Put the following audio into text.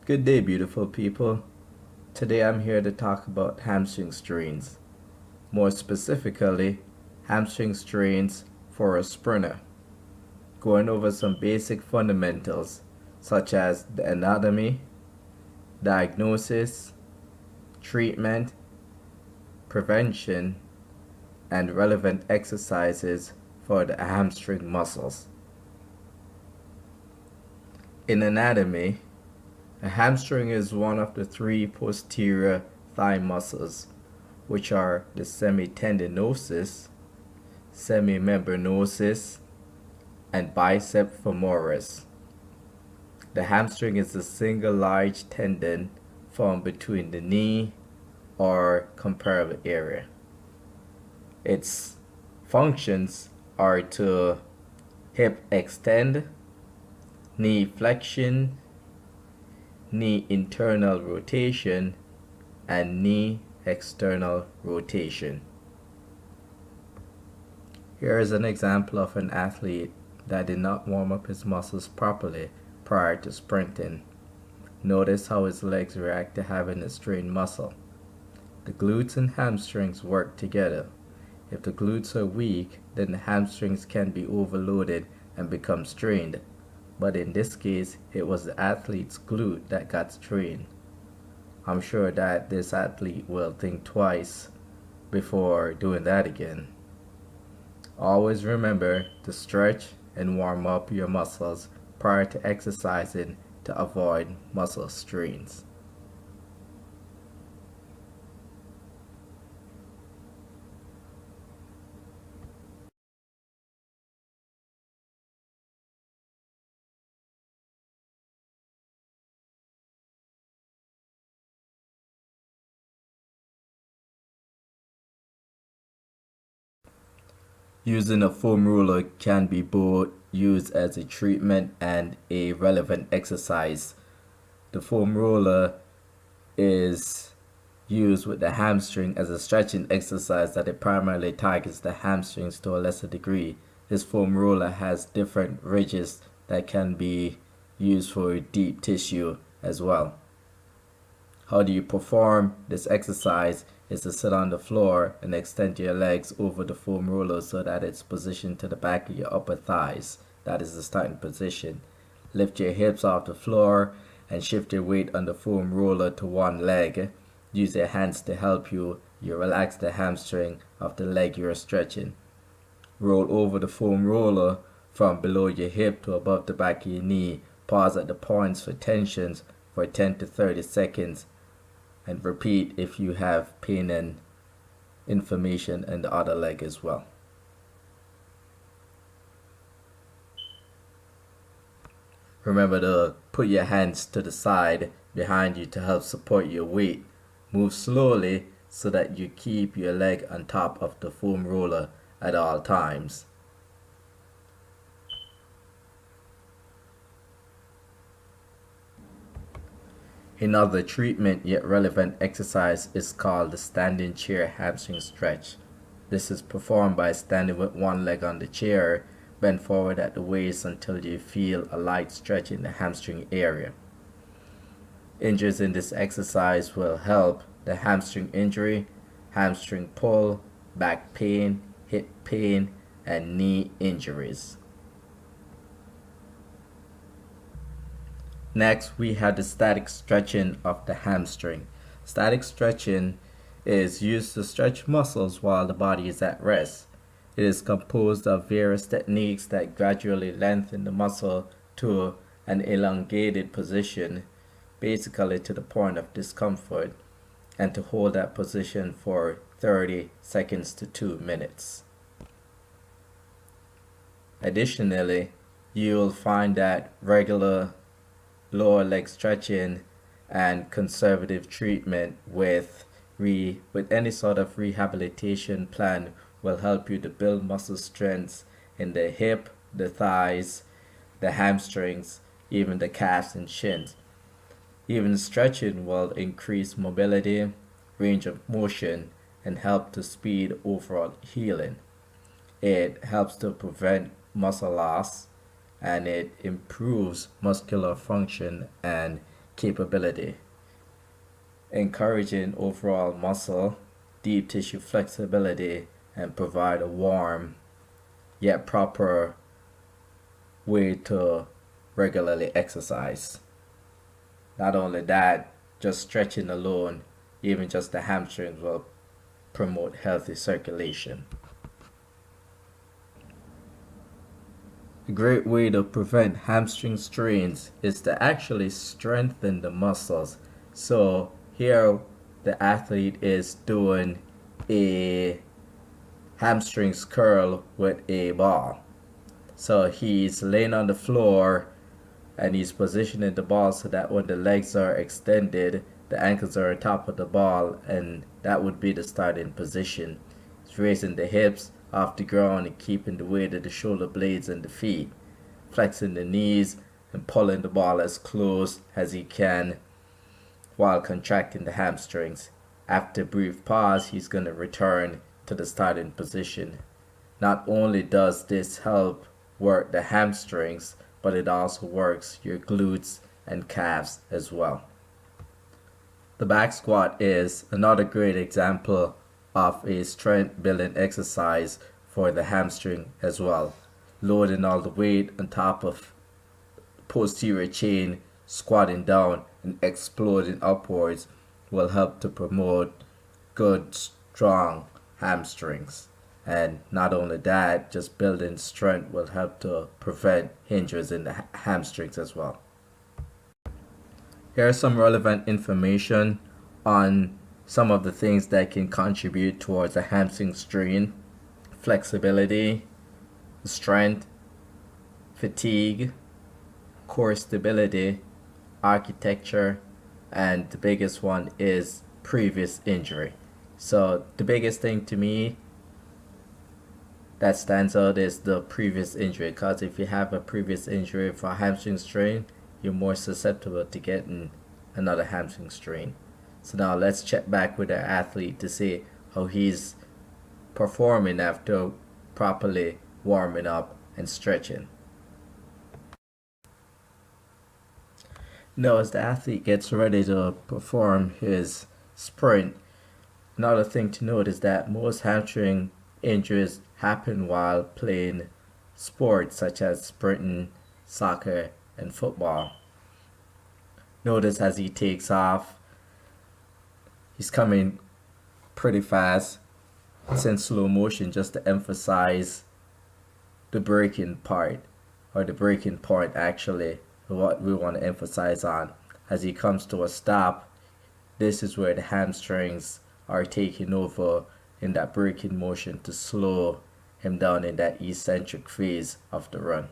Good day, beautiful people. Today I'm here to talk about hamstring strains. More specifically, hamstring strains for a sprinter. Going over some basic fundamentals such as the anatomy, diagnosis, treatment, prevention, and relevant exercises for the hamstring muscles. In anatomy, a hamstring is one of the three posterior thigh muscles, which are the semitendinosus, semimembranosus, and bicep femoris. The hamstring is a single large tendon formed between the knee or comparable area. Its functions are to hip extend, knee flexion, knee internal rotation, and knee external rotation. Here is an example of an athlete that did not warm up his muscles properly prior to sprinting. Notice how his legs react to having a strained muscle. The glutes and hamstrings work together. If the glutes are weak, then the hamstrings can be overloaded and become strained. But in this case, it was the athlete's glute that got strained. I'm sure that this athlete will think twice before doing that again. Always remember to stretch and warm up your muscles prior to exercising to avoid muscle strains. Using a foam roller can be both used as a treatment and a relevant exercise. The foam roller is used with the hamstring as a stretching exercise that it primarily targets the hamstrings to a lesser degree. This foam roller has different ridges that can be used for deep tissue as well. How do you perform this exercise is to sit on the floor and extend your legs over the foam roller so that it's positioned to the back of your upper thighs. That is the starting position. Lift your hips off the floor and shift your weight on the foam roller to one leg. Use your hands to help you. You relax the hamstring of the leg you're stretching. Roll over the foam roller from below your hip to above the back of your knee. Pause at the points for tensions for 10 to 30 seconds. And repeat if you have pain and inflammation in the other leg as well. Remember to put your hands to the side behind you to help support your weight. Move slowly so that you keep your leg on top of the foam roller at all times. Another treatment yet relevant exercise is called the standing chair hamstring stretch. This is performed by standing with one leg on the chair, bend forward at the waist until you feel a light stretch in the hamstring area. Injuries in this exercise will help the hamstring injury, hamstring pull, back pain, hip pain, and knee injuries. Next, we have the static stretching of the hamstring. Static stretching is used to stretch muscles while the body is at rest. It is composed of various techniques that gradually lengthen the muscle to an elongated position, basically to the point of discomfort, and to hold that position for 30 seconds to 2 minutes. Additionally, you'll find that regular lower leg stretching and conservative treatment with any sort of rehabilitation plan will help you to build muscle strength in the hip, the thighs, the hamstrings, even the calves and shins. Even stretching will increase mobility, range of motion, and help to speed overall healing. It helps to prevent muscle loss, and it improves muscular function and capability, encouraging overall muscle, deep tissue flexibility, and provide a warm yet proper way to regularly exercise. Not only that, just stretching alone, even just the hamstrings, will promote healthy circulation. A great way to prevent hamstring strains is to actually strengthen the muscles. So here the athlete is doing a hamstrings curl with a ball. So he's laying on the floor and he's positioning the ball so that when the legs are extended, the ankles are on top of the ball, and that would be the starting position. He's raising the hips off the ground and keeping the weight of the shoulder blades and the feet, flexing the knees and pulling the ball as close as he can while contracting the hamstrings. After a brief pause, he's going to return to the starting position. Not only does this help work the hamstrings, but it also works your glutes and calves as well. The back squat is another great example of a strength building exercise for the hamstring as well. Loading all the weight on top of posterior chain, squatting down and exploding upwards will help to promote good, strong hamstrings. And not only that, just building strength will help to prevent injuries in the hamstrings as well. Here are some relevant information on some of the things that can contribute towards a hamstring strain: flexibility, strength, fatigue, core stability, architecture, and the biggest one is previous injury. So the biggest thing to me that stands out is the previous injury, because if you have a previous injury for a hamstring strain, you're more susceptible to getting another hamstring strain. So now let's check back with our athlete to see how he's performing after properly warming up and stretching. Now as the athlete gets ready to perform his sprint, another thing to note is that most hamstring injuries happen while playing sports such as sprinting, soccer, and football. Notice as he takes off, he's coming pretty fast. It's in slow motion just to emphasize the braking part, or the braking point actually, what we want to emphasize on. As he comes to a stop, this is where the hamstrings are taking over in that braking motion to slow him down in that eccentric phase of the run.